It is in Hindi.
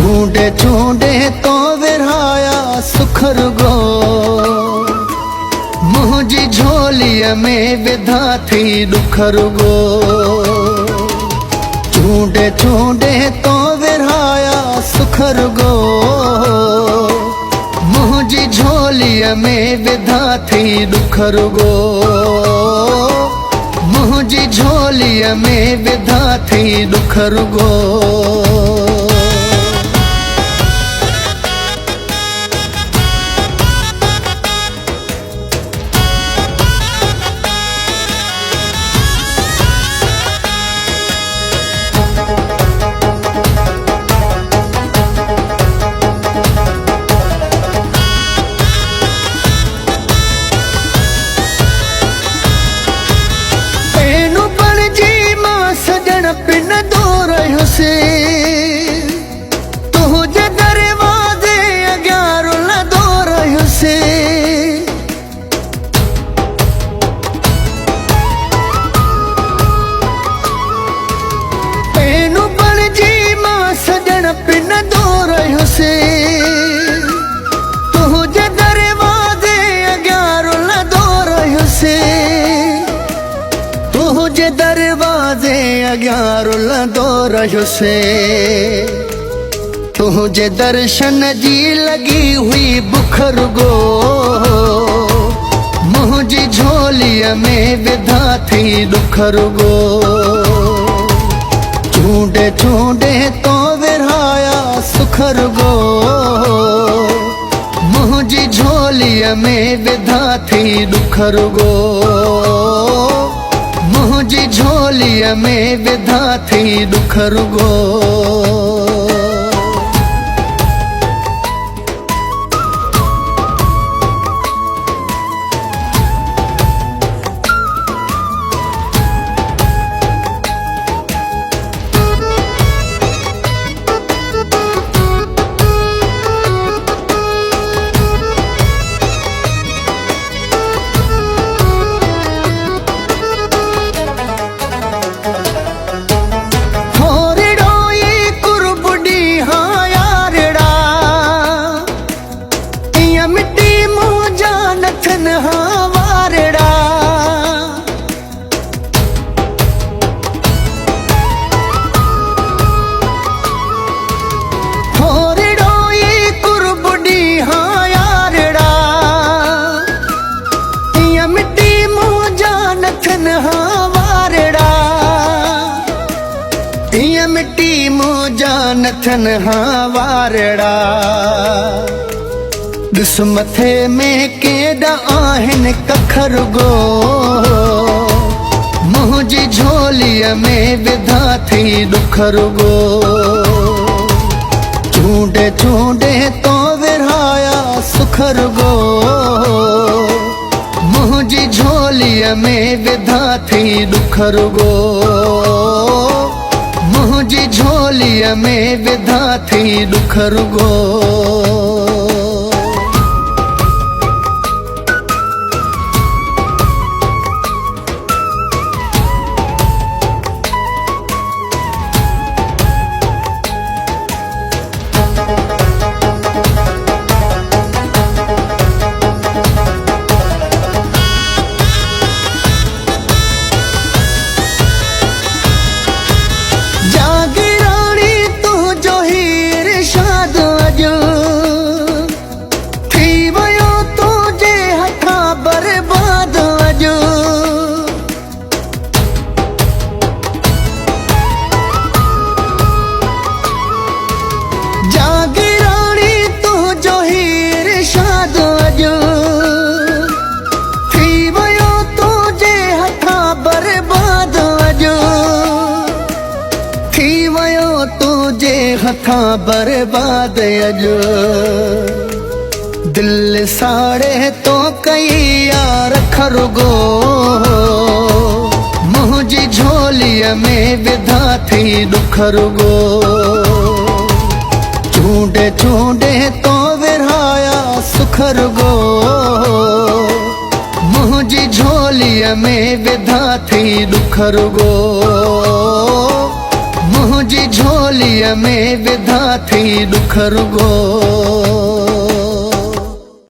चूंडे चूंडे तो विरहाया सुखर गो, मुझी झोलिया में विधा थी दुखर गो। चूंडे चूंडे तो विरहाया सुखर गो, मुझी झोलिया में विधा थी दुखर गो। मुझी झोलिया में विधा थी दुखर गो। पिन दूर से तुझे दरवाजे अग्यार न दूर से। पेनू बन जी मां सजन पिन दूर से तुझे दरवाजे अग्यार न दूर से। तुझे दरवाजे अग्यार लदो रहो से, तुझे दर्शन जी लगी हुई बुखर गो। मुझी झोलिया में विधा थी दुखर गो। चूंडे चूंडे तो विरहाया सुखर गो, मुझी झोलिया में विधा थी दुखर गो। मुझी झोलिया में विधा थी दुखर गो। मिट्टी मोजा नथन हावारड़ा, दुस मथे में केडा आहिन कखर गो। मुझी झोलिया में विधा थी दुखर गो। चूंडे चूंडे तो विरहाया सुखर गो, मुझी झोलिया में विधा थी दुखर गो। मुझी झोलिया में विधा थी दुखर गो। हथा बर्बाद अजो दिल साड़े तो कई यार खरगो। मुझी झोलिया में विधा थी दुखर गो। चूंडे चूंडे तो विरहाया सुखर गो। मुझी झोलिया में विधा थी दुखर गो। मुझी झोलिया में विधा બધાથી દુઃખ રૂગો